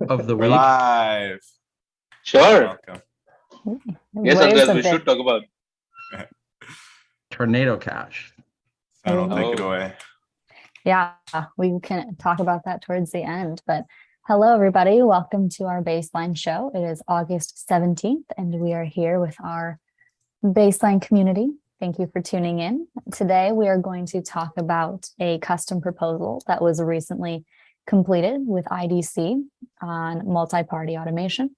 of the We're week. live. Sure. Welcome. Yes, Waves Andres, of we the- should talk about. Tornado cash. Son will take it Oh. away. Yeah, we can talk about that towards the end. But hello, everybody. Welcome to our Baseline show. It is August 17th, and we are here with our Baseline community. Thank you for tuning in. Today, we are going to talk about a custom proposal that was recently completed with IDC on multi-party automation.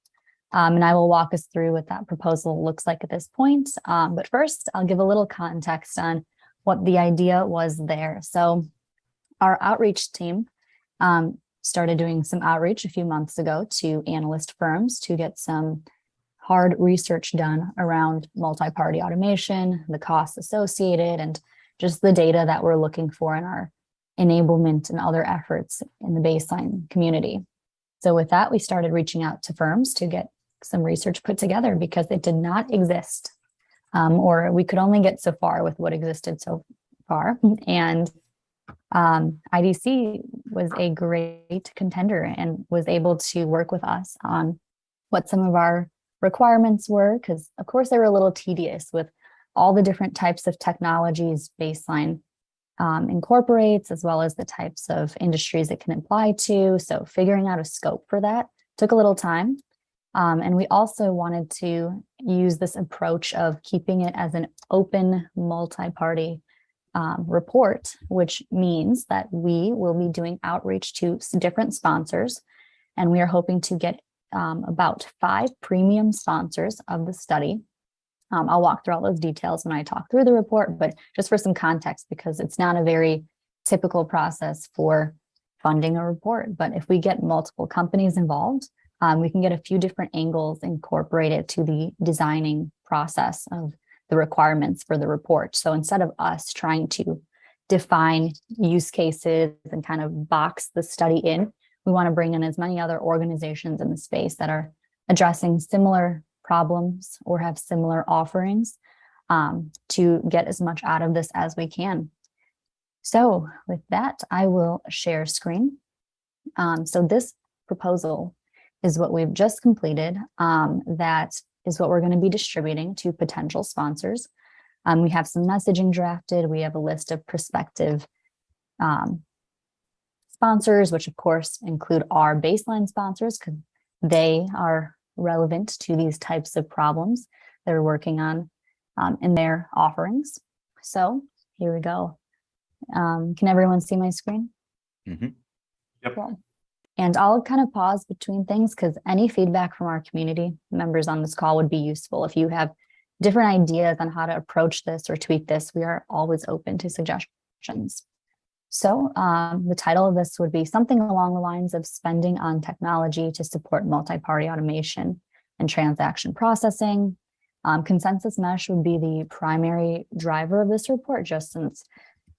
And I will walk us through what that proposal looks like at this point. But first, I'll give a little context on what the idea was there. So our outreach team started doing some outreach a few months ago to analyst firms to get some hard research done around multi-party automation, the costs associated, and just the data that we're looking for in our enablement and other efforts in the Baseline community. So with that, we started reaching out to firms to get some research put together because it did not exist, or we could only get so far with what existed so far. And IDC was a great contender and was able to work with us on what some of our requirements were, because of course they were a little tedious with all the different types of technologies Baseline incorporates, as well as the types of industries it can apply to. So figuring out a scope for that took a little time. And we also wanted to use this approach of keeping it as an open multi-party report, which means that we will be doing outreach to different sponsors. And we are hoping to get about 5 premium sponsors of the study. I'll walk through all those details when I talk through the report, but just for some context, because it's not a very typical process for funding a report. But if we get multiple companies involved, we can get a few different angles incorporated to the designing process of the requirements for the report. So instead of us trying to define use cases and kind of box the study in, we want to bring in as many other organizations in the space that are addressing similar problems or have similar offerings to get as much out of this as we can. So with that, I will share screen. So this proposal is what we've just completed. That is what we're going to be distributing to potential sponsors. We have some messaging drafted. We have a list of prospective sponsors, which of course include our Baseline sponsors, because they are relevant to these types of problems that we're working on in their offerings. So here we go. Can everyone see my screen? Mm-hmm. Yep. Cool. And I'll kind of pause between things because any feedback from our community members on this call would be useful. If you have different ideas on how to approach this or tweak this, we are always open to suggestions. So the title of this would be something along the lines of spending on technology to support multi-party automation and transaction processing. Consensus mesh would be the primary driver of this report, just since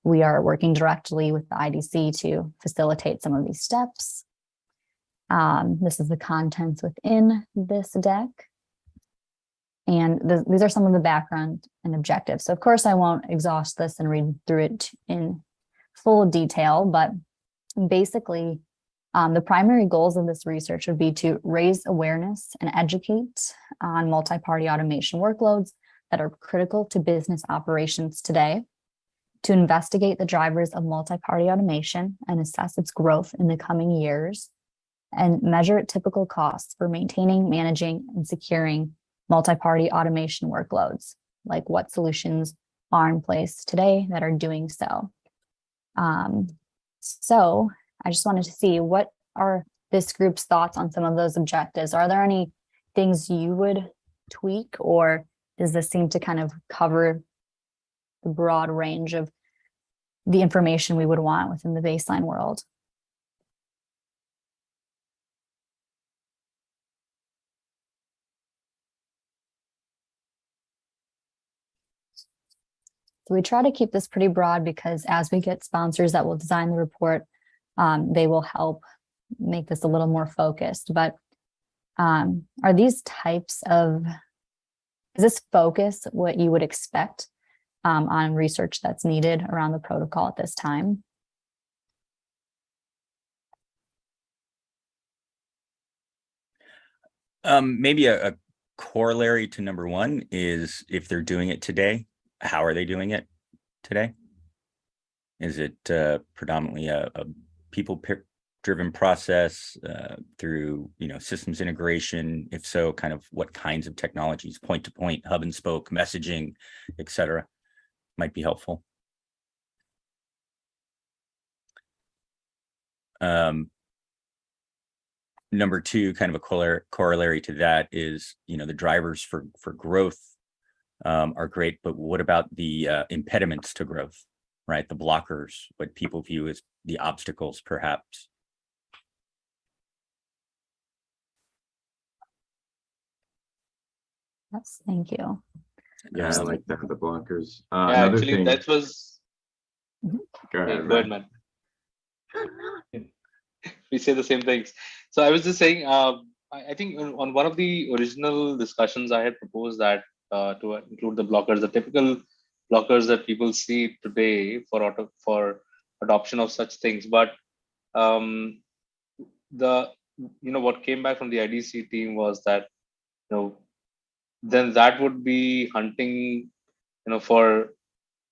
we are working directly with the IDC to facilitate some of these steps. This is the contents within this deck. And these are some of the background and objectives. So of course, I won't exhaust this and read through it in full detail, but basically, the primary goals of this research would be to raise awareness and educate on multi-party automation workloads that are critical to business operations today, to investigate the drivers of multi-party automation and assess its growth in the coming years, and measure typical costs for maintaining, managing, and securing multi-party automation workloads, like what solutions are in place today that are doing so. So I just wanted to see what are this group's thoughts on some of those objectives. Are there any things you would tweak, or does this seem to kind of cover the broad range of the information we would want within the Baseline world? So we try to keep this pretty broad because as we get sponsors that will design the report, they will help make this a little more focused. But are these types of, is this focus what you would expect on research that's needed around the protocol at this time? Maybe a corollary to number one is if they're doing it today, how are they doing it today? Is it predominantly a people-driven process through systems integration? If so, kind of what kinds of technologies, point-to-point, hub and spoke, messaging, etc., might be helpful. Number two, kind of a corollary to that is, the drivers for growth are great, but what about the impediments to growth, right? The blockers, what people view as the obstacles, perhaps. Yes, thank you. Yeah, I like that, the blockers. Yeah, Another actually, thing. that was. Go ahead, Go ahead, man. man. We say the same things. So I was just saying, I think on one of the original discussions, I had proposed that to include the blockers, the typical blockers that people see today for adoption of such things. But what came back from the IDC team was that then that would be hunting for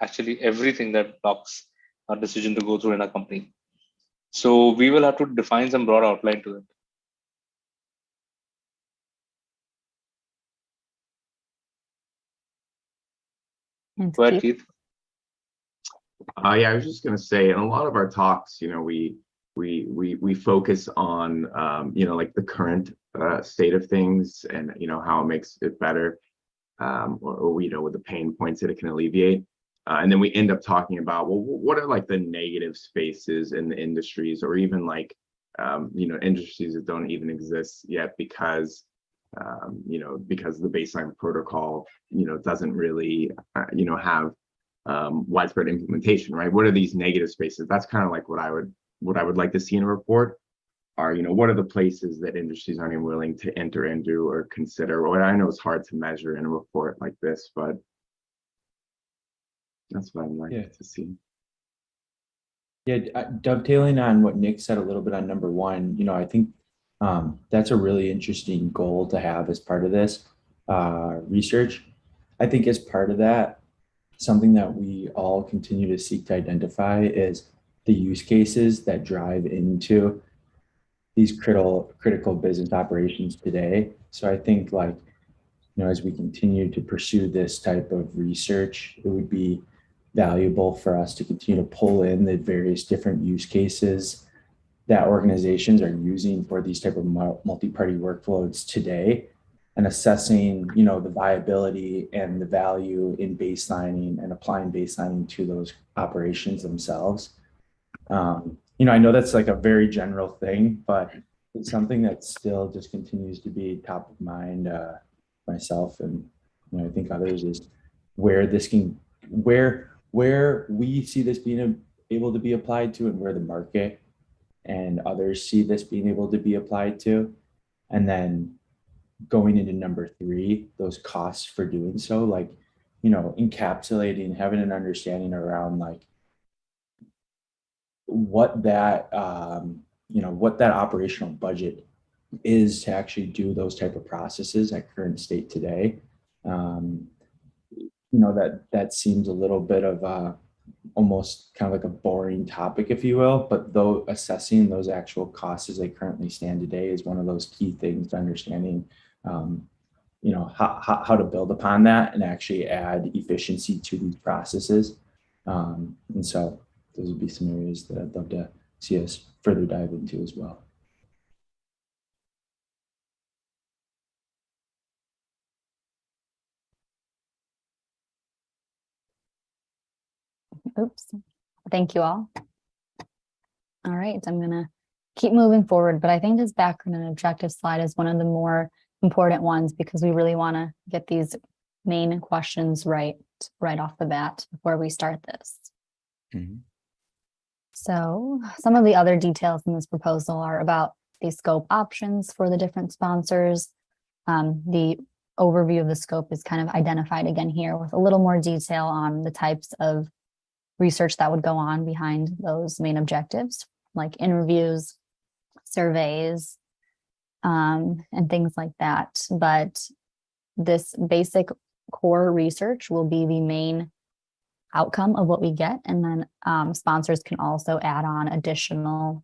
actually everything that blocks our decision to go through in a company. So we will have to define some broad outline to it. And Go ahead, Keith? Keith. Yeah, I was just gonna say, in a lot of our talks, we focus on like the current state of things and how it makes it better, or with the pain points that it can alleviate. And then we end up talking about, well, what are like the negative spaces in the industries, or even like, industries that don't even exist yet because the baseline protocol, doesn't really, have widespread implementation, right? What are these negative spaces? That's kind of like what I would like to see in a report. Are, what are the places that industries aren't even willing to enter into or consider? What I know is hard to measure in a report like this, but that's what I'd like to see. Yeah, dovetailing on what Nick said a little bit on number one, I think that's a really interesting goal to have as part of this research. I think as part of that, something that we all continue to seek to identify is the use cases that drive into these critical business operations today. So I think as we continue to pursue this type of research, it would be valuable for us to continue to pull in the various different use cases that organizations are using for these type of multi-party workloads today, and assessing, the viability and the value in baselining and applying baselining to those operations themselves. I know that's like a very general thing, but it's something that still just continues to be top of mind, myself and I think others, is where we see this being able to be applied to, and where the market and others see this being able to be applied to. And then going into number three, those costs for doing so, encapsulating, having an understanding around what that operational budget is to actually do those type of processes at current state today. That seems a little bit of almost kind of like a boring topic, if you will, but though assessing those actual costs as they currently stand today is one of those key things to understanding, how to build upon that and actually add efficiency to these processes. And so those would be some areas that I'd love to see us further dive into as well. Oops. Thank you all. All right, I'm going to keep moving forward, but I think this background and objective slide is one of the more important ones, because we really want to get these main questions right off the bat before we start this. Mm-hmm. So some of the other details in this proposal are about the scope options for the different sponsors. The overview of the scope is kind of identified again here with a little more detail on the types of research that would go on behind those main objectives, like interviews, surveys, and things like that. But this basic core research will be the main outcome of what we get. And then sponsors can also add on additional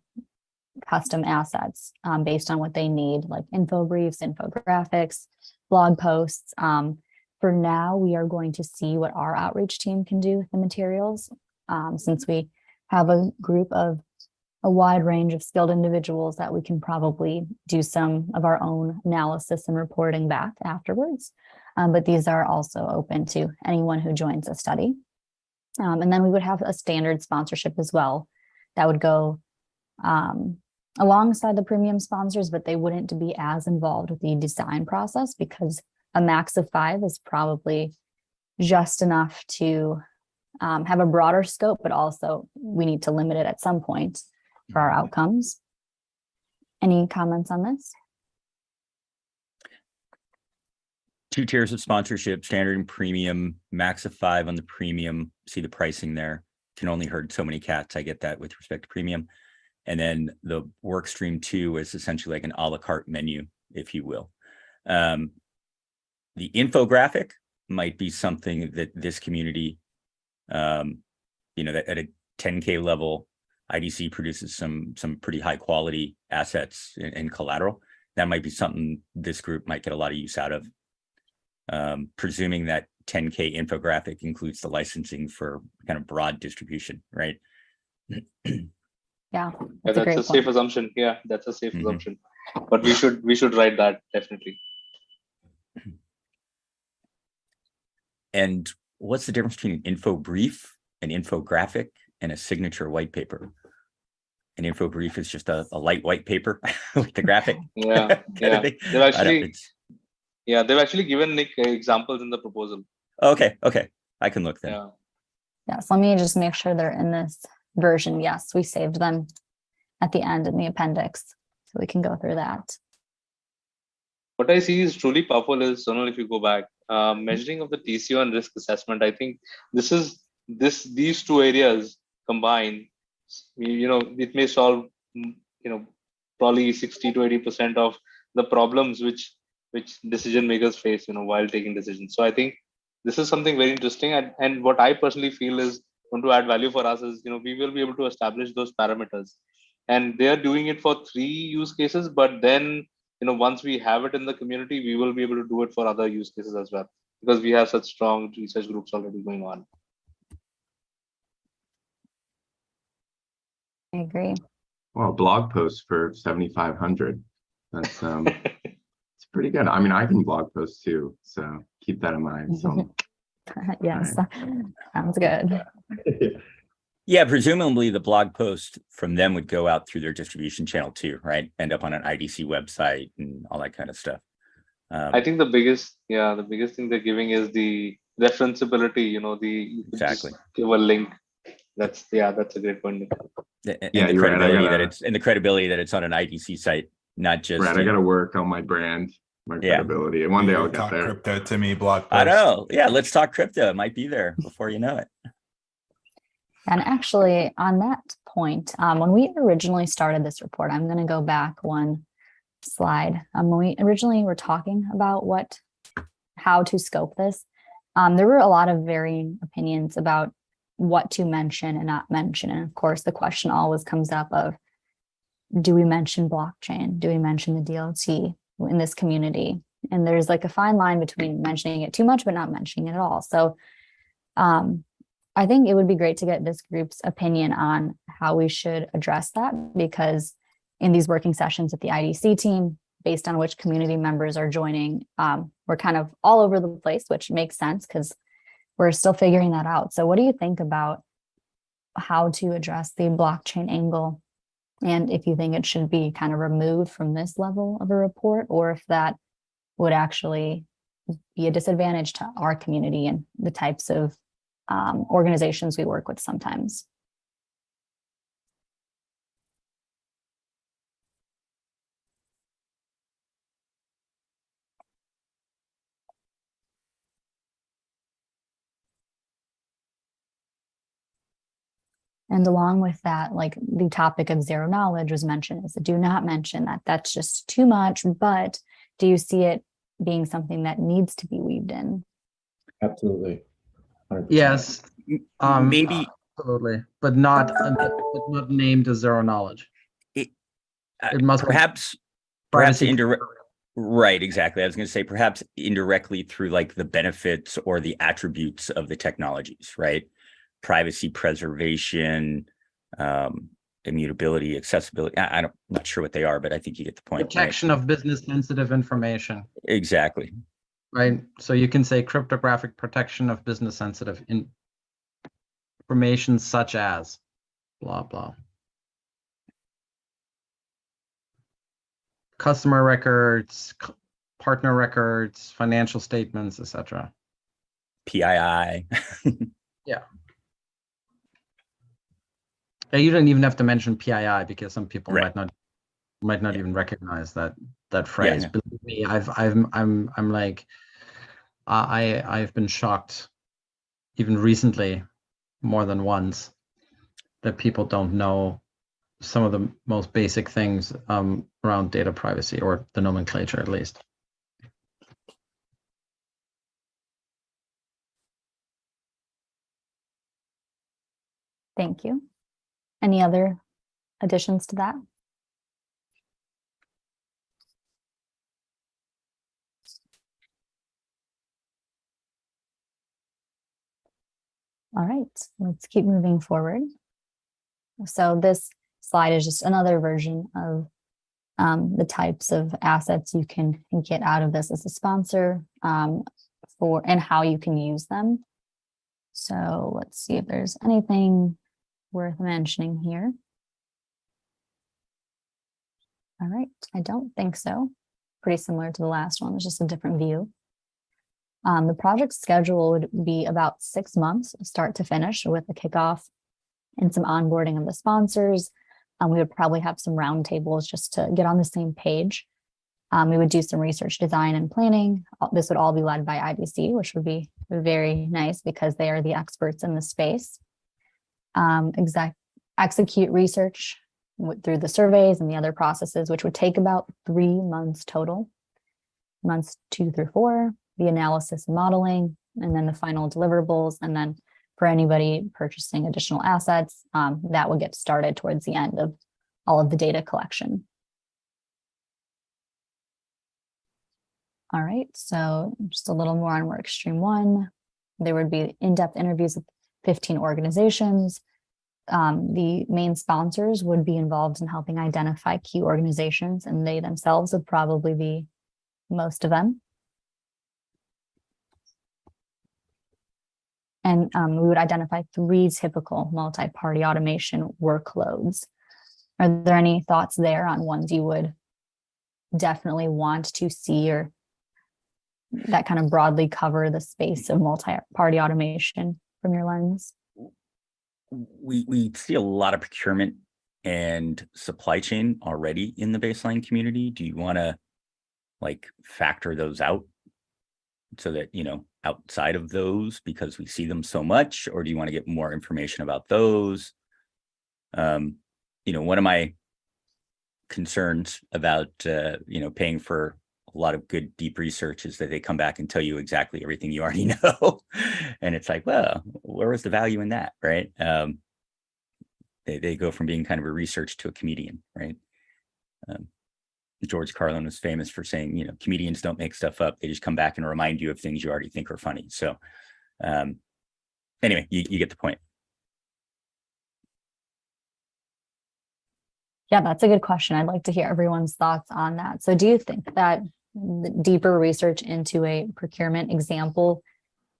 custom assets based on what they need, like info briefs, infographics, blog posts. For now, we are going to see what our outreach team can do with the materials, since we have a group of a wide range of skilled individuals that we can probably do some of our own analysis and reporting back afterwards. But these are also open to anyone who joins the study. And then we would have a standard sponsorship as well that would go alongside the premium sponsors, but they wouldn't be as involved with the design process, because a max of 5 is probably just enough to have a broader scope, but also we need to limit it at some point for our outcomes. Any comments on this? 2 tiers of sponsorship, standard and premium, max of 5 on the premium. See the pricing there. Can only herd so many cats. I get that with respect to premium. And then the work stream 2 is essentially like an a la carte menu, if you will. The infographic might be something that this community, that at a 10K level, IDC produces some pretty high quality assets and collateral. That might be something this group might get a lot of use out of. Presuming that 10K infographic includes the licensing for kind of broad distribution, right? Yeah, That's a safe assumption. Yeah, that's a safe assumption. But we should write that definitely. And what's the difference between an info brief, an infographic, and a signature white paper? An info brief is just a light white paper with the graphic. Yeah, yeah. They've actually given Nick examples in the proposal. Okay, I can look then. Yeah. Yes, let me just make sure they're in this version. Yes, we saved them at the end in the appendix, so we can go through that. What I see is truly powerful is, Sonal, if you go back, measuring of the TCO and risk assessment. I think these 2 areas combined, it may solve, probably 60 to 80% of the problems which decision makers face, while taking decisions. So I think this is something very interesting. And what I personally feel is going to add value for us is, we will be able to establish those parameters. And they are doing it for 3 use cases, but then, once we have it in the community, we will be able to do it for other use cases as well, because we have such strong research groups already going on. I agree. Well, blog post for 7,500. That's it's pretty good. I mean, I can blog post too, so keep that in mind. So yes, sounds good. Yeah, presumably the blog post from them would go out through their distribution channel too, right? End up on an IDC website and all that kind of stuff. I think the biggest thing they're giving is the referenceability. Exactly. Just give a link. That's a great point. And the credibility the credibility that it's on an IDC site, not just. Right, I got to work on my brand, my credibility, and one day I'll get there. Crypto to me, blog post. I know. Yeah, let's talk crypto. It might be there before you know it. And actually, on that point, when we originally started this report, I'm going to go back one slide. When we originally were talking about how to scope this, there were a lot of varying opinions about what to mention and not mention. And of course, the question always comes up of, do we mention blockchain? Do we mention the DLT in this community? And there's like a fine line between mentioning it too much, but not mentioning it at all. So I think it would be great to get this group's opinion on how we should address that, because in these working sessions with the IDC team, based on which community members are joining, we're kind of all over the place, which makes sense because we're still figuring that out. So what do you think about how to address the blockchain angle? And if you think it should be kind of removed from this level of a report, or if that would actually be a disadvantage to our community and the types of organizations we work with sometimes. And along with that, like the topic of zero knowledge was mentioned, is do not mention that. That's just too much. But do you see it being something that needs to be weaved in? Absolutely. 100%. Yes, Maybe absolutely, but not named as zero knowledge. it, It must be perhaps privacy. indirect. Right, exactly. I was going to say perhaps indirectly through like the benefits or the attributes of the technologies, right? Privacy preservation, immutability, accessibility. I'm not sure what they are, but I think you get the point. Protection of business sensitive information, Right? Exactly. right? So you can say cryptographic protection of business sensitive information such as blah, blah. Customer records, partner records, financial statements, etc. PII. You don't even have to mention PII because some people Right. might not Yeah. even recognize that phrase. Yeah. Believe me, I'm like I've been shocked even recently more than once that people don't know some of the most basic things around data privacy, or the nomenclature at least. Thank you. Any other additions to that? All right, let's keep moving forward. So this slide is just another version of the types of assets you can get out of this as a sponsor and how you can use them. So let's see if there's anything worth mentioning here. All right, I don't think so. Pretty similar to the last one, it's just a different view. The project schedule would be about 6 months, start to finish, with a kickoff and some onboarding of the sponsors. We would probably have some roundtables just to get on the same page. We would do some research, design, and planning. This would all be led by IBC, which would be very nice because they are the experts in the space. Execute research through the surveys and the other processes, which would take about 3 months total. Months 2 through 4, the analysis and modeling, and then the final deliverables. And then for anybody purchasing additional assets, that would get started towards the end of all of the data collection. All right, so just a little more on work stream 1. There would be in-depth interviews with 15 organizations. The main sponsors would be involved in helping identify key organizations, and they themselves would probably be most of them. And we would identify 3 typical multi-party automation workloads. Are there any thoughts there on ones you would definitely want to see, or that kind of broadly cover the space of multi-party automation from your lens? We see a lot of procurement and supply chain already in the baseline community. Do you want to like factor those out so that, outside of those, because we see them so much, or do you want to get more information about those? One of my concerns about, paying for a lot of good deep research is that they come back and tell you exactly everything you already know. And it's like, well, where was the value in that, right? They go from being kind of a research to a comedian, right? George Carlin was famous for saying, comedians don't make stuff up. They just come back and remind you of things you already think are funny. So anyway, you get the point. Yeah, that's a good question. I'd like to hear everyone's thoughts on that. So do you think that deeper research into a procurement example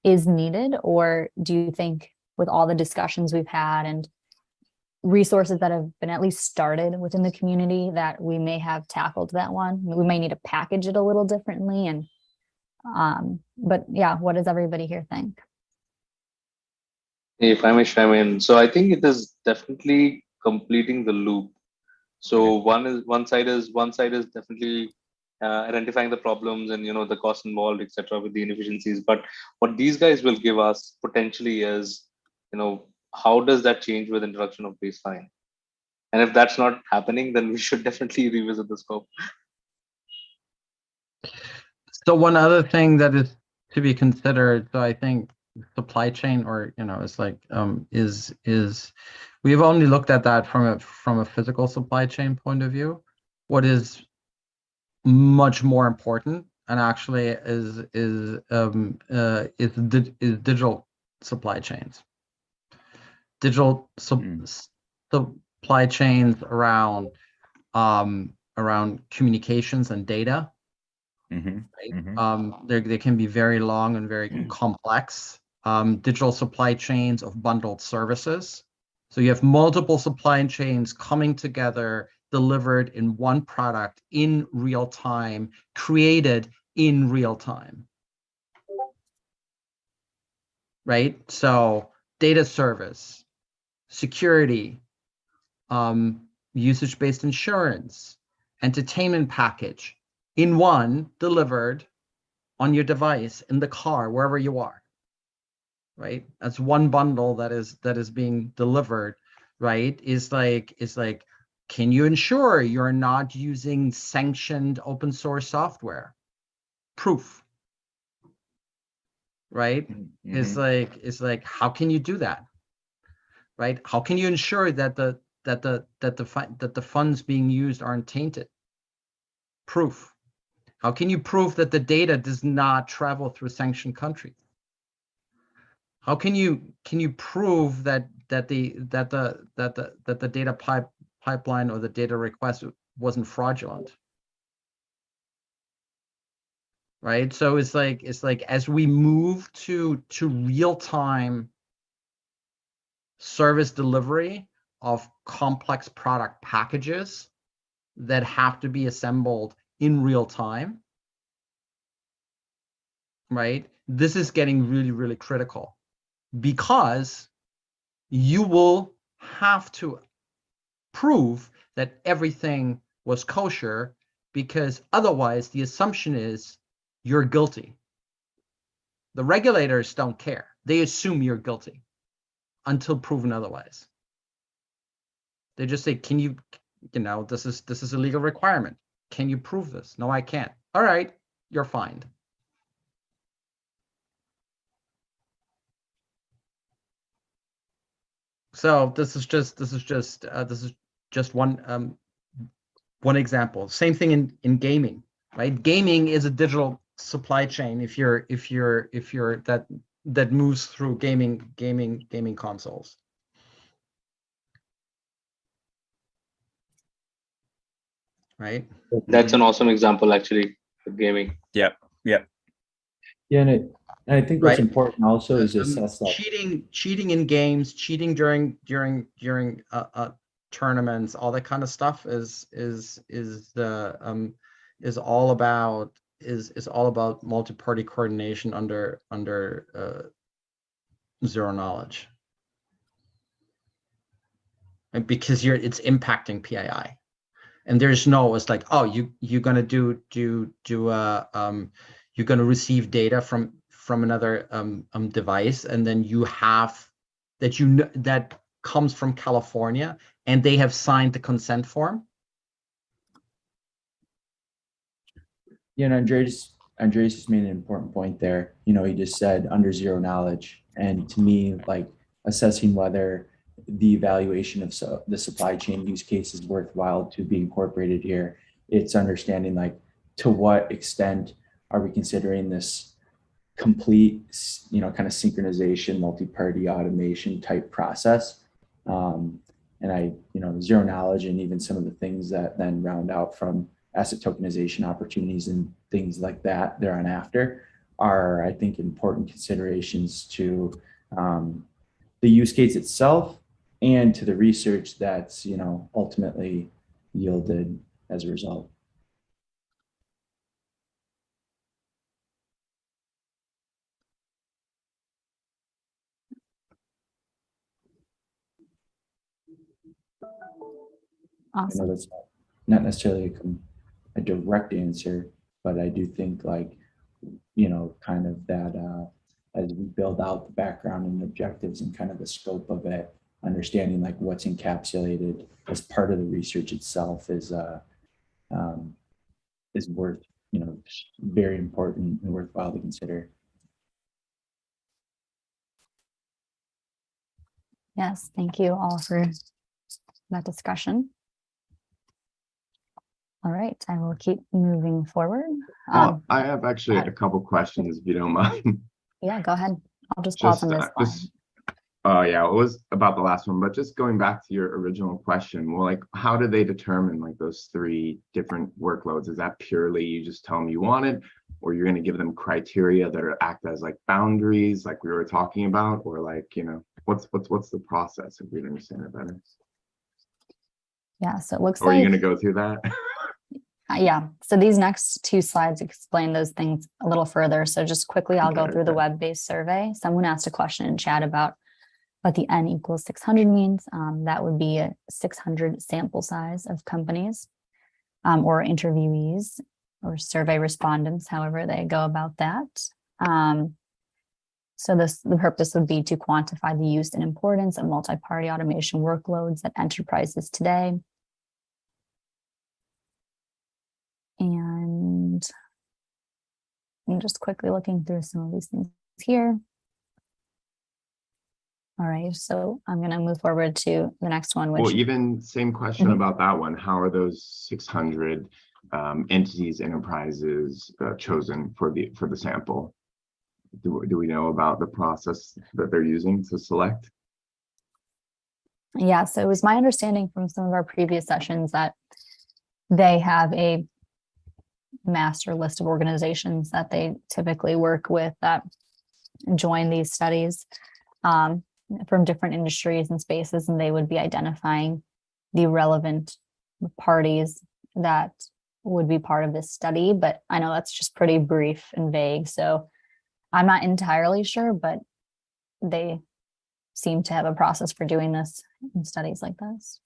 is needed? Or do you think with all the discussions we've had and resources that have been at least started within the community that we may have tackled that one? We may need to package it a little differently. And but yeah, what does everybody here think? If I may chime in, so I think it is definitely completing the loop. So one side is definitely identifying the problems and the cost involved, etc., with the inefficiencies. But what these guys will give us potentially is how does that change with introduction of baseline? And if that's not happening, then we should definitely revisit the scope. So one other thing that is to be considered, so I think supply chain, or it's like is we've only looked at that from a physical supply chain point of view. What is much more important, and actually is digital supply chains. Digital supply chains around communications and data. Right? They can be very long and very complex. Digital supply chains of bundled services. So you have multiple supply chains coming together, delivered in one product in real time, created in real time. Right? So data service, security, usage-based insurance, entertainment package, in one, delivered on your device, in the car, wherever you are, right? That's one bundle that is being delivered, right? Is like, can you ensure you're not using sanctioned open source software? Proof, right? It's like, how can you do that, right? How can you ensure that the funds being used aren't tainted? Proof. How can you prove that the data does not travel through sanctioned countries? How can you prove that the data pipeline or the data request wasn't fraudulent? Right? So it's like as we move to real-time service delivery of complex product packages that have to be assembled in real time, right? This is getting really, really critical, because you will have to prove that everything was kosher, because otherwise the assumption is you're guilty. The regulators don't care. They assume you're guilty until proven otherwise. They just say, can you, this is a legal requirement. Can you prove this? No, I can't. All right, you're fined. So this is just one example. Same thing in gaming, right? Gaming is a digital supply chain. If you're that moves through gaming consoles. Right. That's an awesome example, actually, with gaming. Yep. Yeah, and I think what's important also is assess that. Cheating in games, cheating during tournaments, all that kind of stuff is all about multi-party coordination under zero knowledge, and because it's impacting PII, and there's no, it's like, oh, you're gonna you're going to receive data from another device, and then you have that comes from California, and they have signed the consent form. Yeah, and Andreas just made an important point there. He just said under zero knowledge, and to me, like, assessing whether the evaluation of the supply chain use case is worthwhile to be incorporated here, it's understanding, like, to what extent are we considering this complete, kind of synchronization, multi-party automation type process? And zero knowledge, and even some of the things that then round out from asset tokenization opportunities and things like that there on after, are, I think, important considerations to the use case itself and to the research that's, ultimately yielded as a result. Awesome. I know that's not necessarily a direct answer, but I do think, like, kind of that as we build out the background and objectives and kind of the scope of it, understanding like what's encapsulated as part of the research itself is worth, very important and worthwhile to consider. Yes, thank you all for that discussion. All right, I will keep moving forward. Well, I have actually a couple questions, if you don't mind. Yeah, go ahead. I'll just pause on this one. Oh yeah, it was about the last one, but just going back to your original question, well, like, how do they determine like those 3 different workloads? Is that purely you just tell them you want it, or you're going to give them criteria that are act as like boundaries, like we were talking about, or like, what's the process if we understand it better? Yeah, so it looks Or are like, you going to go through that? Yeah, so these next 2 slides explain those things a little further. So just quickly, I'll go through the web-based survey. Someone asked a question in chat about what the N equals 600 means. That would be a 600 sample size of companies or interviewees or survey respondents, however they go about that. So the purpose would be to quantify the use and importance of multi-party automation workloads at enterprises today. And I'm just quickly looking through some of these things here. All right, so I'm going to move forward to the next one. Which, well, even same question about that one. How are those 600 entities, enterprises chosen for the sample? Do we know about the process that they're using to select? Yeah, so it was my understanding from some of our previous sessions that they have a master list of organizations that they typically work with that join these studies from different industries and spaces, and they would be identifying the relevant parties that would be part of this study. But I know that's just pretty brief and vague, so I'm not entirely sure, but they seem to have a process for doing this in studies like this.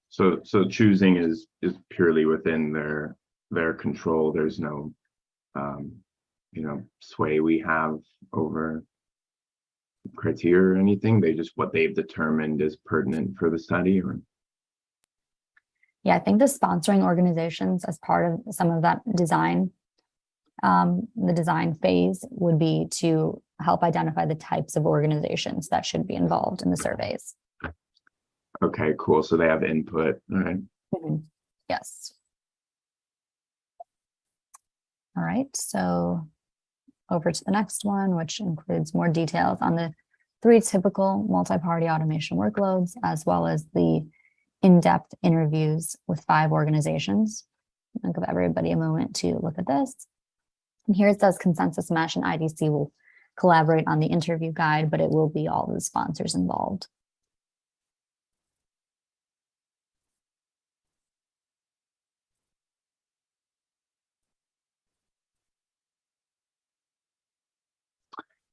So choosing is purely within their control. There's no sway we have over criteria or anything. They just, what they've determined is pertinent for the study. Or yeah, I think the sponsoring organizations as part of some of that design, the design phase would be to help identify the types of organizations that should be involved in the surveys. Okay, cool. So they have input. All right. Mm-hmm. Yes. All right, so over to the next one, which includes more details on the 3 typical multi-party automation workloads, as well as the in-depth interviews with 5 organizations. I'll give everybody a moment to look at this. And here it says Consensus Mesh and IDC will collaborate on the interview guide, but it will be all the sponsors involved.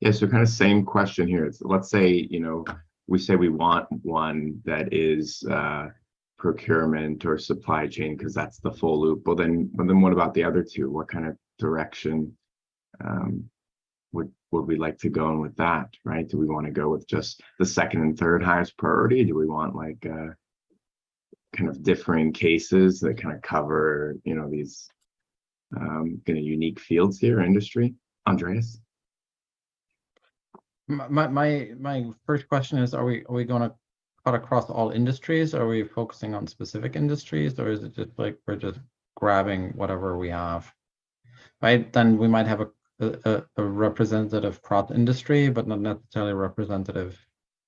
Yeah, so kind of same question here. It's, let's say, we say we want one that is procurement or supply chain because that's the full loop. But then what about the other 2? What kind of direction would we like to go in with that, right? Do we want to go with just the second and third highest priority? Do we want like kind of differing cases that kind of cover, these kind of unique fields here, industry? Andreas? My first question is, are we going to cut across all industries? Are we focusing on specific industries, or is it just like we're just grabbing whatever we have? Right, then we might have a representative cross industry, but not necessarily representative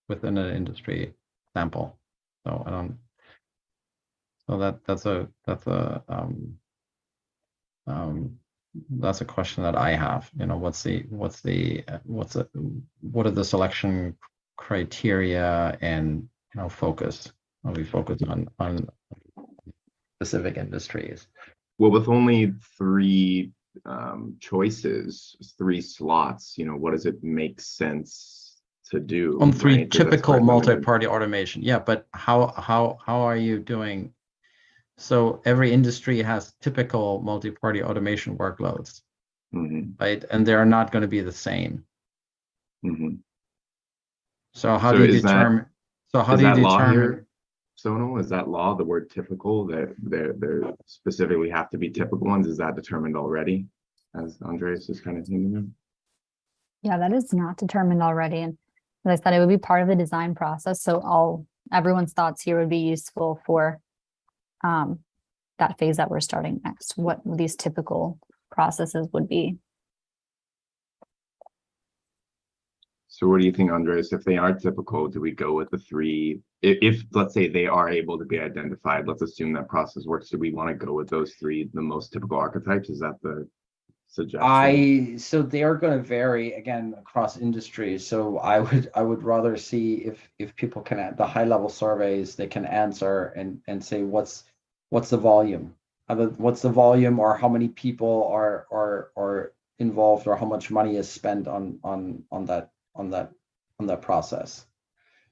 within an industry sample. So I don't. So that's a question that I have. What are the selection criteria and focus? Are we focused on specific industries? Well, with only 3 choices, 3 slots, what does it make sense to do? On 3 right? typical multi-party automation. Yeah, but how are you doing? So every industry has typical multi-party automation workloads, right? And they're not going to be the same. Mhm. So how So do you is that- determine? So how Is do you that law determine? here, Sonal? Is that law, the word typical, that there specifically have to be typical ones? Is that determined already, as Andreas is kind of thinking of? Yeah, that is not determined already. And as I said, it would be part of the design process. So everyone's thoughts here would be useful for that phase that we're starting next, what these typical processes would be. So what do you think, Andres? If they are typical, do we go with the three? If let's say they are able to be identified, let's assume that process works. Do we want to go with those three, the most typical archetypes? Is that the suggestion? So they are going to vary again across industries. So I would rather see if people can, the high level surveys, they can answer and say what's the volume, what's the volume, or how many people are involved, or how much money is spent on that process,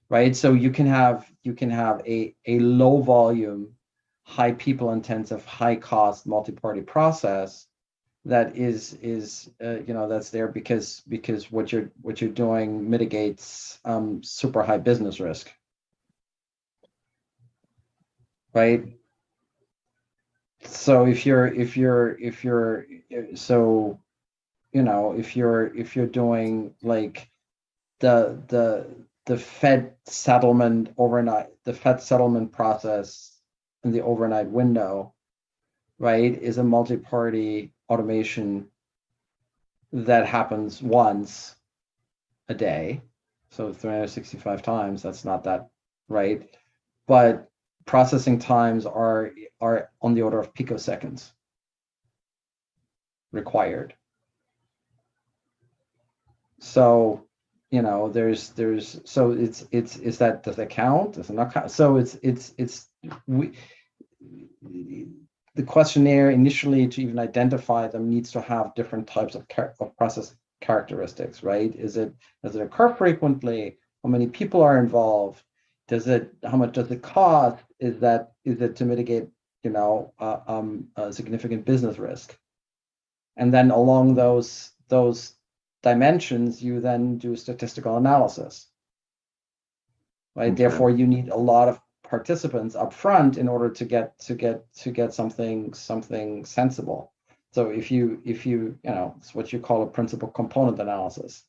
right? So you can have a low volume, high people intensive, high cost multi-party process that is that's there because what you're doing mitigates super high business risk, right? So if you're doing like the Fed settlement overnight, the Fed settlement process in the overnight window, right, is a multi-party automation that happens once a day. So 365 times, that's not that, right? But processing times are on the order of picoseconds required. So, there's so is that, does that count? Does it not count? So the questionnaire initially, to even identify them, needs to have different types of process characteristics, right? Does it occur frequently? How many people are involved? How much does it cost? Is it to mitigate, a significant business risk? And then along those dimensions, you then do statistical analysis, right? Okay. Therefore, you need a lot of participants up front in order to get something sensible. So if you it's what you call a principal component analysis,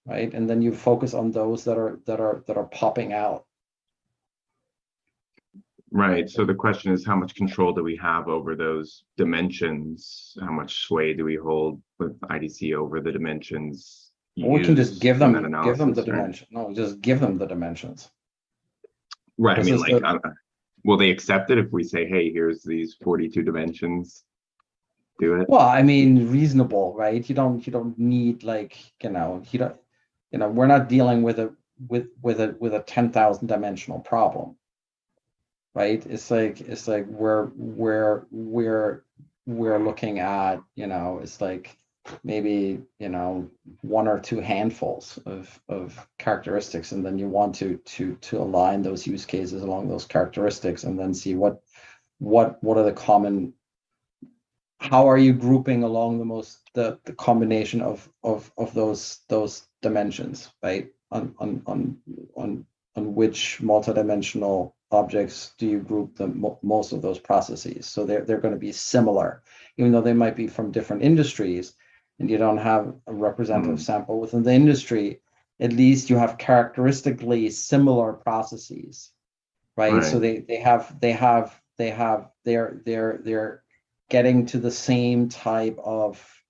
right? And then you focus on those that are popping out. Right. So the question is, how much control do we have over those dimensions? How much sway do we hold with IDC over the dimensions? Or we can just give them the right? dimension. No, just give them the dimensions. Right. I This mean, is like, will they accept it if we say, hey, here's these 42 dimensions? Do it. Well, I mean, reasonable, right? You don't need, like, we're not dealing with a 10,000 dimensional problem, right? It's like we're looking at, it's like maybe, one or two handfuls of characteristics, and then you want to align those use cases along those characteristics, and then see what are the common, how are you grouping along the combination of those dimensions, right? On which multidimensional objects do you group most of those processes? So they're going to be similar, even though they might be from different industries, and you don't have a representative sample within the industry. At least you have characteristically similar processes, right? So they're getting to the same type of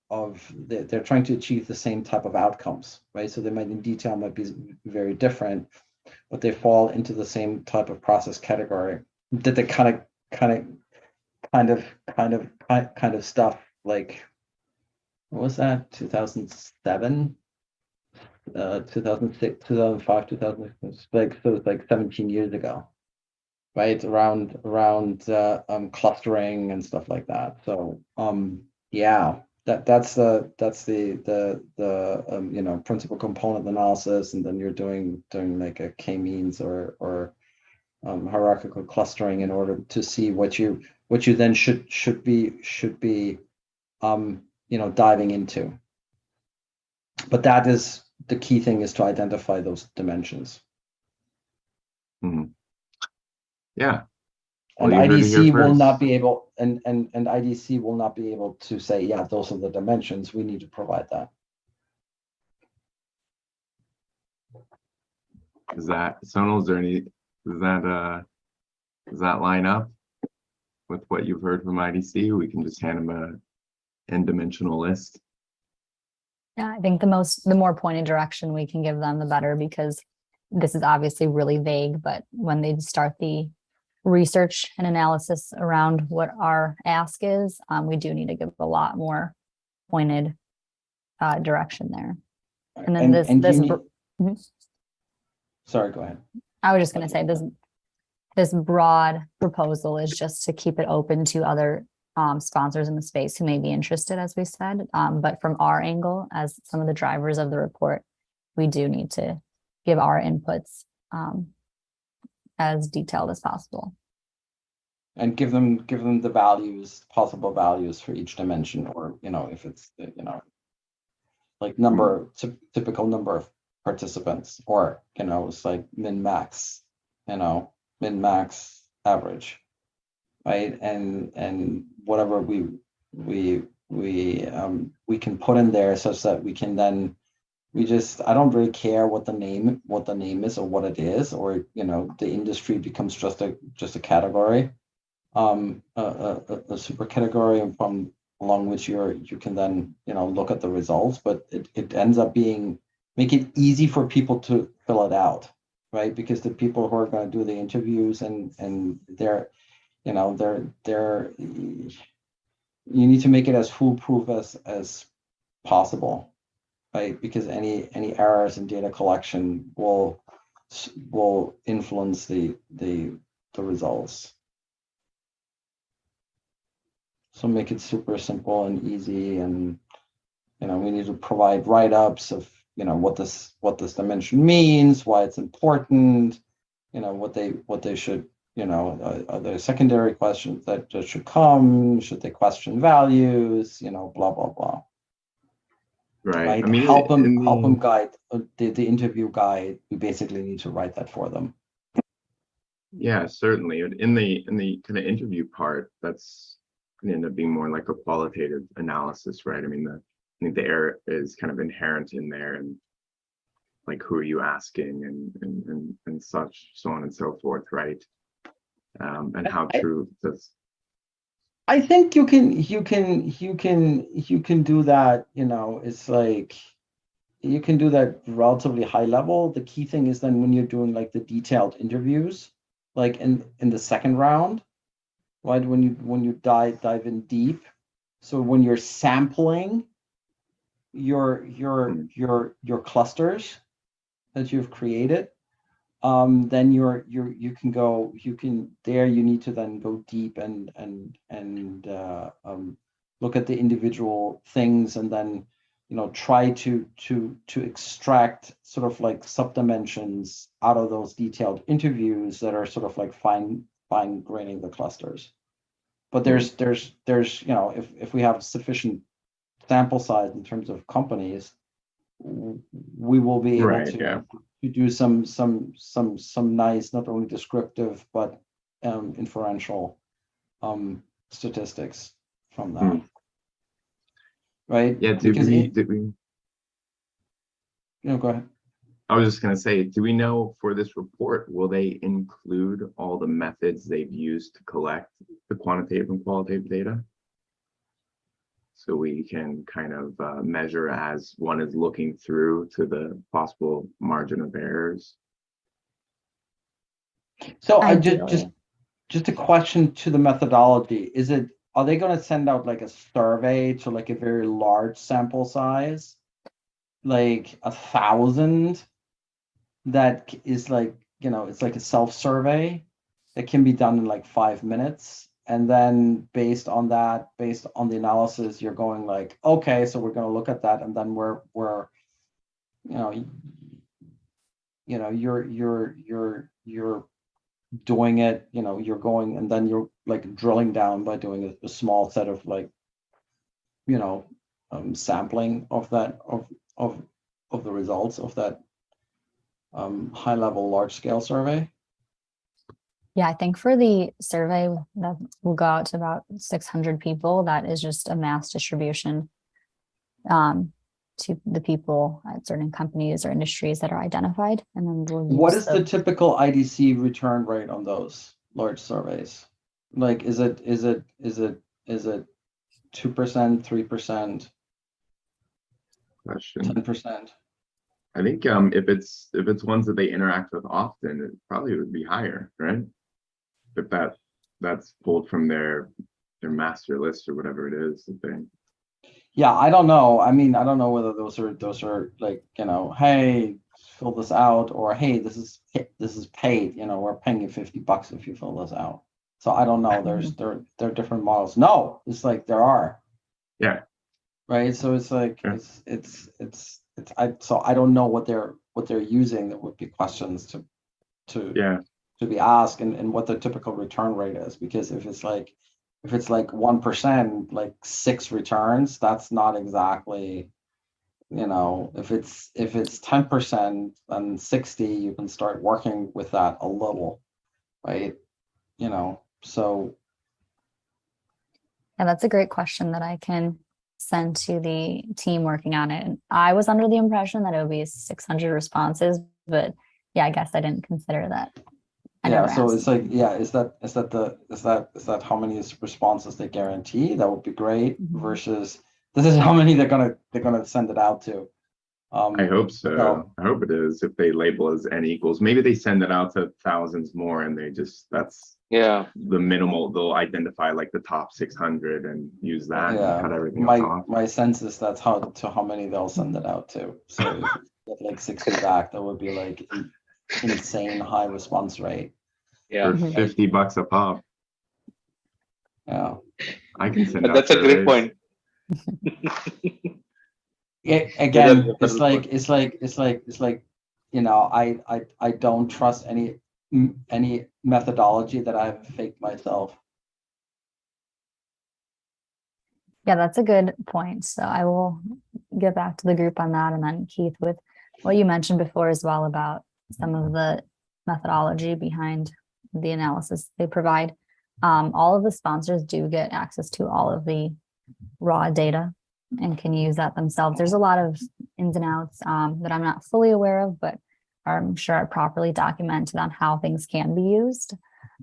they're trying to achieve the same type of outcomes, right? So they might, in detail, might be very different, but they fall into the same type of process category. That the kind of stuff, like, what was that, 2007, 2006, 2005, 2006, like, so it's like 17 years ago, right? Around clustering and stuff like that. So yeah, that's the principal component analysis, and then you're doing like a k-means or hierarchical clustering in order to see what you then should be diving into. But that is the key thing is to identify those dimensions. Yeah. And Well, you heard it here IDC will first. not be able, and IDC will not be able to say, yeah, those are the dimensions. We need to provide that. Is that Sonal? Is there any? Does that line up with what you've heard from IDC? We can just hand them a n-dimensional list. Yeah, I think the more pointed direction we can give them, the better, because this is obviously really vague, but when they start the research and analysis around what our ask is, we do need to give a lot more pointed direction there. And then Sorry, go ahead. I was just going to say this broad proposal is just to keep it open to other sponsors in the space who may be interested, as we said. But from our angle, as some of the drivers of the report, we do need to give our inputs as detailed as possible. And give them the values, possible values for each dimension, or if it's like typical number of participants, or it's like min max, min max average, right? And whatever we can put in there, such that we can then I don't really care what the name is or what it is, or the industry becomes just a category, a super category from along which you can then look at the results, but it ends up make it easy for people to fill it out, right? Because the people who are going to do the interviews and they're you need to make it as foolproof as possible, right? Because any errors in data collection will influence the results. So make it super simple and easy, and we need to provide write-ups of what this dimension means, why it's important, what they should, are there secondary questions that should come, should they question values, blah blah blah. Right. I mean, help them guide the interview guide. We basically need to write that for them. Yeah, certainly. In the kind of interview part, that's going to end up being more like a qualitative analysis, right? I mean, I think the error is kind of inherent in there, and like who are you asking, and such, so on and so forth, right? And how true does. I think you can do that. It's like you can do that relatively high level. The key thing is then when you're doing like the detailed interviews, like in the second round, right? When you dive in deep. So when you're sampling your clusters that you've created, then you need to then go deep and look at the individual things, and then try to extract sort of like subdimensions out of those detailed interviews that are sort of like fine graining the clusters. But there's if we have sufficient sample size in terms of companies, we will be able to do some nice, not only descriptive but inferential statistics from that. Right? Yeah, did we go ahead. I was just going to say, do we know for this report, will they include all the methods they've used to collect the quantitative and qualitative data? So we can kind of measure as one is looking through to the possible margin of errors. So I just a question to the methodology. Are they going to send out like a survey to like a very large sample size, like 1,000, that is like, it's like a self-survey that can be done in like 5 minutes? And then based on the analysis, you're going like, okay, so we're going to look at that, and then we're you're doing it, you're going, and then you're like drilling down by doing a small set of like, sampling of that of the results of that high level, large scale survey? Yeah, I think for the survey that will go out to about 600 people, that is just a mass distribution to the people at certain companies or industries that are identified. And then we'll What use is the typical IDC return rate on those large surveys? Like, is it 2%, 3%, Question. 10%? I think if it's ones that they interact with often, it probably would be higher, right? If that's pulled from their master list or whatever it is that they. Yeah, I don't know. I mean, I don't know whether those are like, hey, fill this out, or hey, this is paid. We're paying you $50 if you fill this out. So I don't know. There are different models. No, it's like there are. Yeah. Right. So it's like Yeah. so I don't know what they're using. That would be questions to be asked, and what the typical return rate is, because if it's like 1%, like 6 returns, that's not exactly, if it's 10% and 60, you can start working with that a little, right? So Yeah, that's a great question that I can send to the team working on it. And I was under the impression that it would be 600 responses, but yeah, I guess I didn't consider that. So it's like, is that how many responses they guarantee? That would be great. Mhm. Versus this is how many they're gonna send it out to. I hope so. I hope it is. If they label as n equals, maybe they send it out to thousands more, and that's the minimal. They'll identify like the top 600 and use that and cut everything else off. My sense is that's how many they'll send it out to. So if you get like 60 back, that would be like an insane high response rate. Yeah. For $50 a pop. Yeah. I can send But out that's a great surveys. point. Yeah, again, it's like I don't trust any methodology that I've faked myself. Yeah, that's a good point. So I will get back to the group on that. And then Keith, with what you mentioned before as well about some of the methodology behind the analysis they provide. All of the sponsors do get access to all of the raw data and can use that themselves. There's a lot of ins and outs that I'm not fully aware of, but I'm sure are properly documented on how things can be used.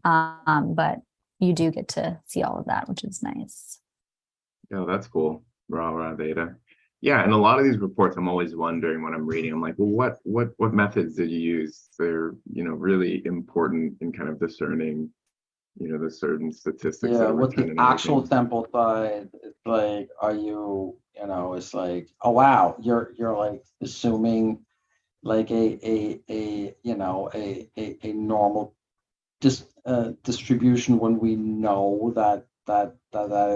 But you do get to see all of that, which is nice. Yeah, that's cool. Raw data. Yeah, and a lot of these reports, I'm always wondering when I'm reading, I'm like, well, what methods did you use? They're, really important in kind of discerning, the certain statistics. Yeah, what the actual sample size is like, are you, it's like, oh wow, you're like assuming like a normal distribution when we know that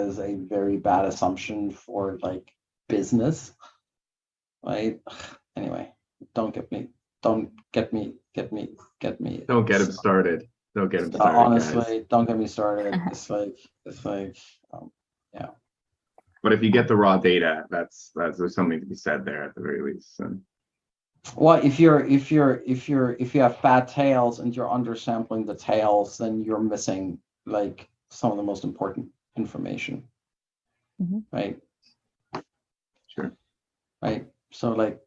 is a very bad assumption for like business, right? Anyway, don't get me Don't get him started. Don't get him started. Honestly, guys. don't get me started. It's like yeah. But if you get the raw data, that's there's something to be said there at the very least. So. Well, if you have fat tails and you're undersampling the tails, then you're missing like some of the most important information, right? Sure. Right. So like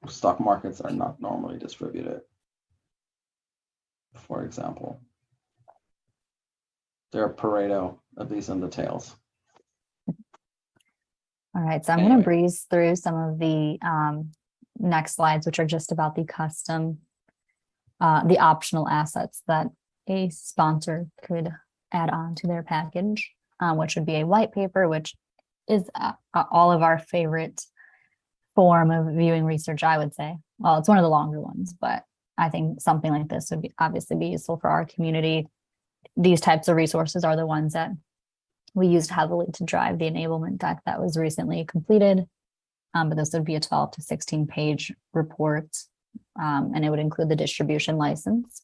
stock markets are not normally distributed, for example. They're Pareto, at least in the tails. All right, so I'm going to breeze through some of the next slides, which are just about the the optional assets that a sponsor could add on to their package, which would be a white paper, which is all of our favorite form of viewing research, I would say. Well, it's one of the longer ones, but I think something like this would obviously be useful for our community. These types of resources are the ones that we used heavily to drive the enablement deck that was recently completed. But this would be a 12 to 16 page report, and it would include the distribution license,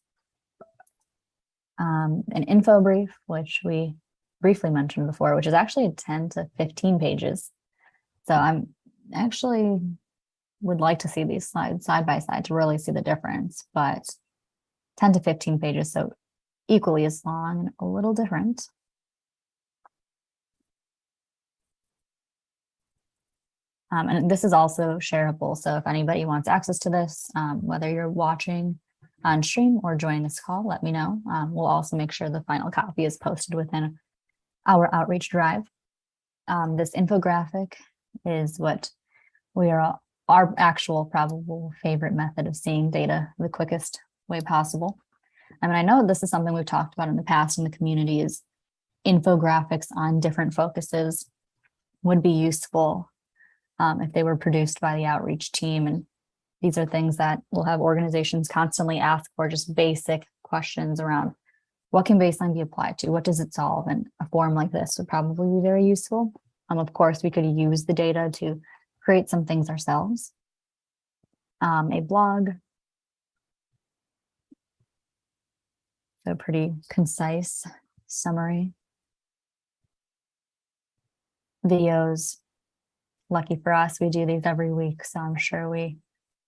an info brief, which we briefly mentioned before, which is actually 10 to 15 pages. So I'm actually would like to see these slides side by side to really see the difference, but 10 to 15 pages, so equally as long and a little different. And this is also shareable. So if anybody wants access to this, whether you're watching on stream or joining this call, let me know. We'll also make sure the final copy is posted within our outreach drive. This infographic is what our actual probable favorite method of seeing data the quickest way possible. I mean, I know this is something we've talked about in the past in the community, is infographics on different focuses would be useful if they were produced by the outreach team. And these are things that we'll have organizations constantly ask for, just basic questions around what can baseline be applied to? What does it solve? And a form like this would probably be very useful. Of course, we could use the data to create some things ourselves. A blog. So pretty concise summary. Videos. Lucky for us, we do these every week, so I'm sure we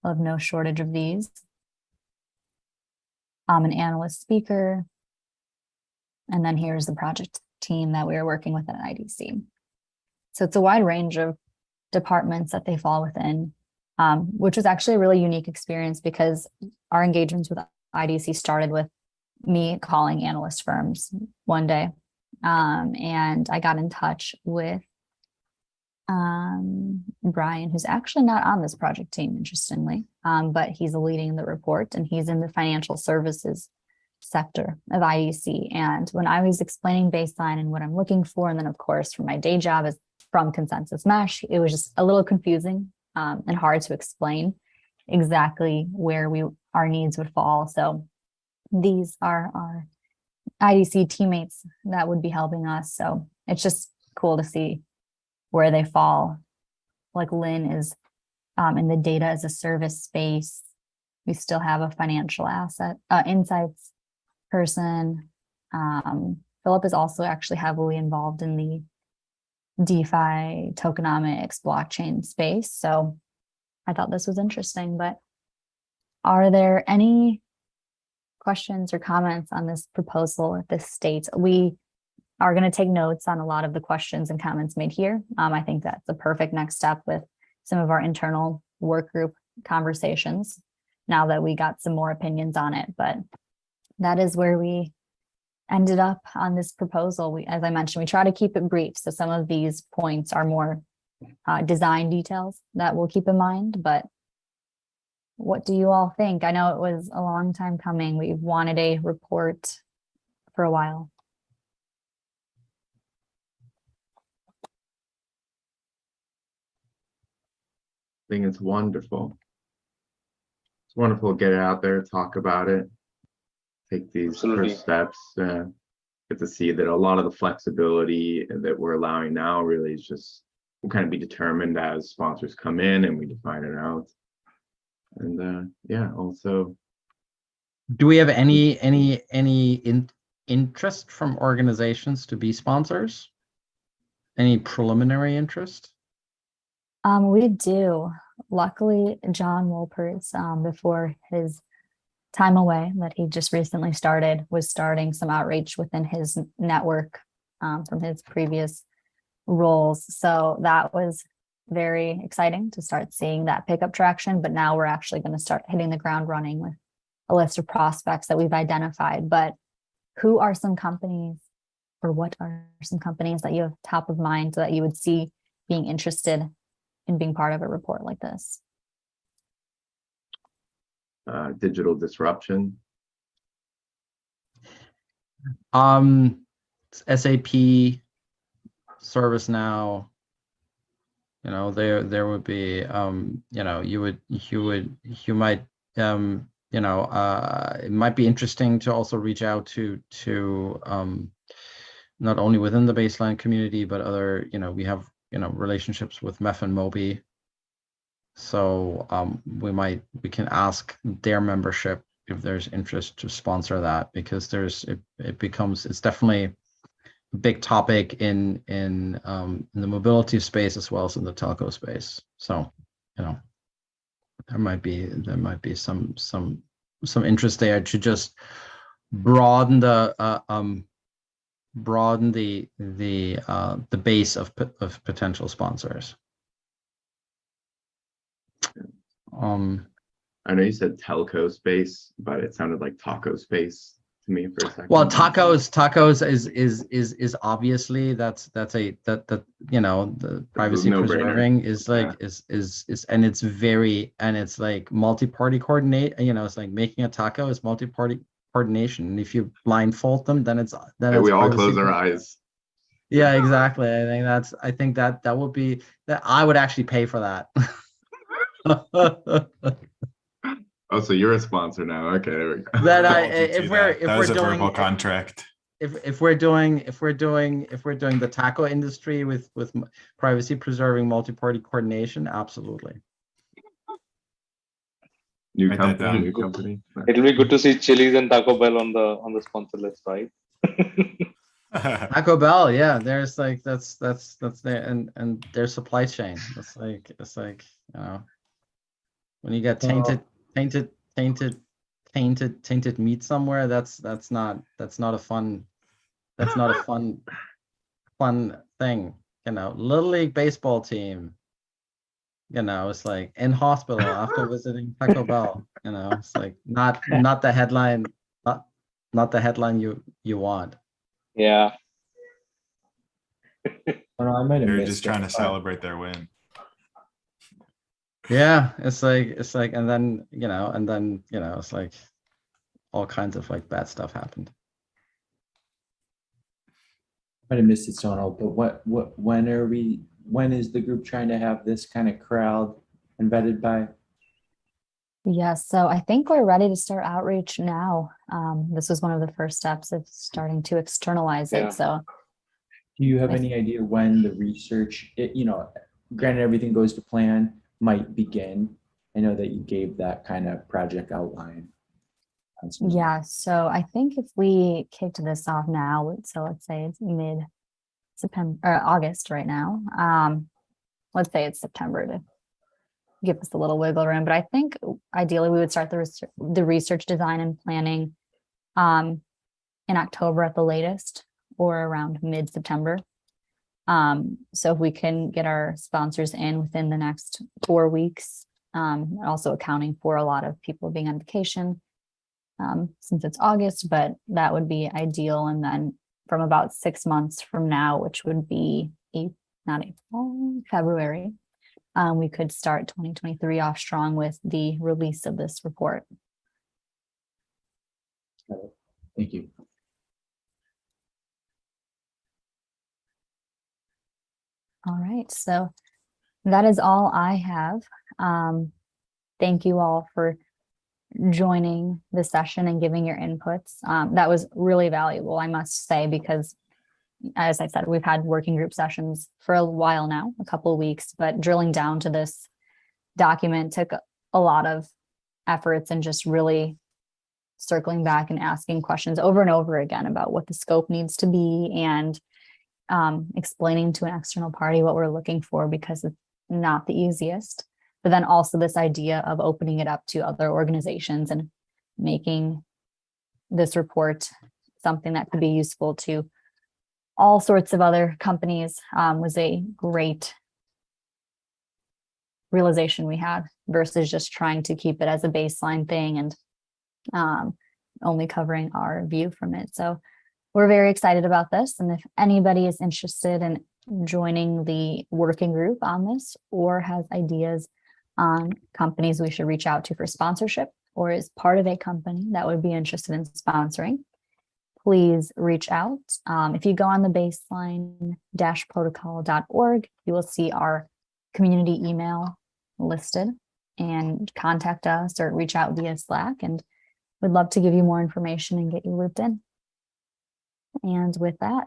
will have no shortage of these. An analyst speaker. And then here's the project team that we are working with at IDC. So it's a wide range of departments that they fall within, which was actually a really unique experience because our engagements with IDC started with me calling analyst firms one day. And I got in touch with Brian, who's actually not on this project team, interestingly, but he's leading the report and he's in the financial services sector of IDC. And when I was explaining baseline and what I'm looking for, and then of course for my day job is from Consensus Mesh, it was just a little confusing and hard to explain exactly where our needs would fall. So these are our IDC teammates that would be helping us. So it's just cool to see where they fall. Like Lynn is in the data as a service space. We still have a financial asset insights person. Philip is also actually heavily involved in the DeFi, tokenomics, blockchain space. So I thought this was interesting, but are there any questions or comments on this proposal at this state? We are going to take notes on a lot of the questions and comments made here. I think that's a perfect next step with some of our internal work group conversations now that we got some more opinions on it. But that is where we ended up on this proposal. As I mentioned, we try to keep it brief. So some of these points are more design details that we'll keep in mind. But what do you all think? I know it was a long time coming. We've wanted a report for a while. I think it's wonderful. It's wonderful to get it out there, talk about it, take these Absolutely. first steps, get to see that a lot of the flexibility that we're allowing now really is just will kind of be determined as sponsors come in and we define it out. And yeah, also. Do we have any interest from organizations to be sponsors? Any preliminary interest? We do. Luckily, John Wolpert's, before his time away that he just recently started, was starting some outreach within his network from his previous roles. So that was very exciting to start seeing that pick up traction. But now we're actually going to start hitting the ground running with a list of prospects that we've identified. But who are some companies, or what are some companies that you have top of mind that you would see being interested in being part of a report like this? Digital disruption. SAP, ServiceNow. You know, there would be you know, you might you know, it might be interesting to also reach out to not only within the baseline community, but other, you know, we have, you know, relationships with MEF and Mobi. So we can ask their membership if there's interest to sponsor that, because it's definitely a big topic in the mobility space as well as in the telco space. So, you know. there might be some interest there to just broaden the base of potential sponsors. I know you said telco space, but it sounded like taco space to me for a second. Well, tacos is obviously that's you know, the privacy no-brainer. preserving is like is and it's very, and it's like multi-party coordinate, you know, it's like making a taco is multi-party coordination. And if you blindfold them, then it's we all privacy close our preserving. eyes. Yeah, exactly. I think that would be that I would actually pay for that. Oh, so you're a sponsor now. Okay, there we go. That That was a verbal contract. If we're doing the taco industry with privacy preserving multi-party coordination, absolutely. New Write that company, down. new company. It'll be good to see Chili's and Taco Bell on the sponsor list, right? Taco Bell, yeah, there's like that's there, and their supply chain. It's like you know, when you get tainted meat somewhere, that's not a fun thing. You know, Little League baseball team, you know, it's like in hospital after visiting Taco Bell. You know, it's like not the headline, not the headline you want. Yeah. I don't know, I might have They're missed just trying it, to but celebrate their win. Yeah, it's like, and then you know, it's like all kinds of like bad stuff happened. might have missed it, Sonal, but when is the group trying to have this kind of crowd embedded by? Yes, so I think we're ready to start outreach now. This was one of the first steps of starting to externalize Yeah. it. So Do you have any idea when the research, you know, granted everything goes to plan, might begin? I know that you gave that kind of project outline. yeah, so I think if we kicked this off now, so let's say it's mid-September or August right now. Let's say it's September to give us a little wiggle room. But I think ideally we would start the research design and planning in October at the latest, or around mid-September. So if we can get our sponsors in within the next 4 weeks, also accounting for a lot of people being on vacation since it's August, but that would be ideal. And then from about 6 months from now, which would be February, we could start 2023 off strong with the release of this report. Thank you. All right, so that is all I have. Thank you all for joining the session and giving your inputs. That was really valuable, I must say, because as I said, we've had working group sessions for a while now, a couple of weeks, but drilling down to this document took a lot of efforts and just really circling back and asking questions over and over again about what the scope needs to be, and explaining to an external party what we're looking for, because it's not the easiest. But then also this idea of opening it up to other organizations and making this report something that could be useful to all sorts of other companies was a great realization we had, versus just trying to keep it as a baseline thing and only covering our view from it. So we're very excited about this. And if anybody is interested in joining the working group on this, or has ideas on companies we should reach out to for sponsorship, or is part of a company that would be interested in sponsoring, please reach out. If you go on the baseline-protocol.org, you will see our community email listed, and contact us or reach out via Slack, and we'd love to give you more information and get you looped in. And with that,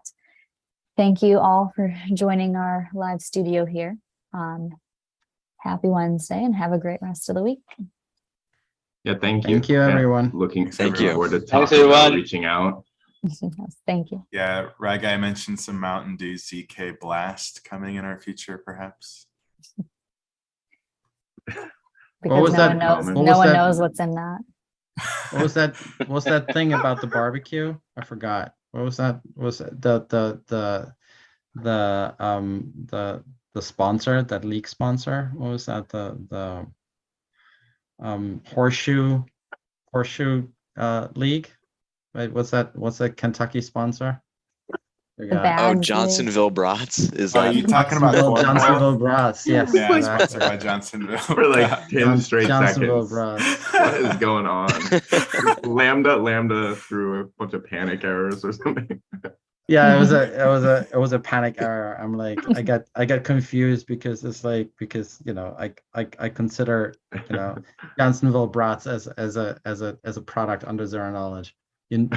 thank you all for joining our live studio here. Happy Wednesday and have a great rest of the week. Yeah, thank you. Thank you, everyone. Looking Thank you. forward to Thanks, talking about everyone. reaching out. Yes, thank you. Yeah, Guy mentioned some Mountain Dew ZK Blast coming in our future, perhaps. because was no that one knows. moment? What No was one that? knows what's in that. What was that? What was that thing about the barbecue? I forgot. What was that? Was it the sponsor, that league sponsor? What was that? The horseshoe league? Right? What's that Kentucky sponsor? The Forgot. bad Oh, league. Johnsonville Brats. Is Oh, that? are you talking about Johnsonville cornhole? Brats? Yes, Yeah, Wait, exactly. sponsored by Johnsonville. For like 10 straight Johnsonville seconds. Brats. What is going on? Lambda threw a bunch of panic errors or something. Yeah, it was a panic error. I'm like, I got confused because it's like, because I consider Johnsonville Brats as a product under zero knowledge. You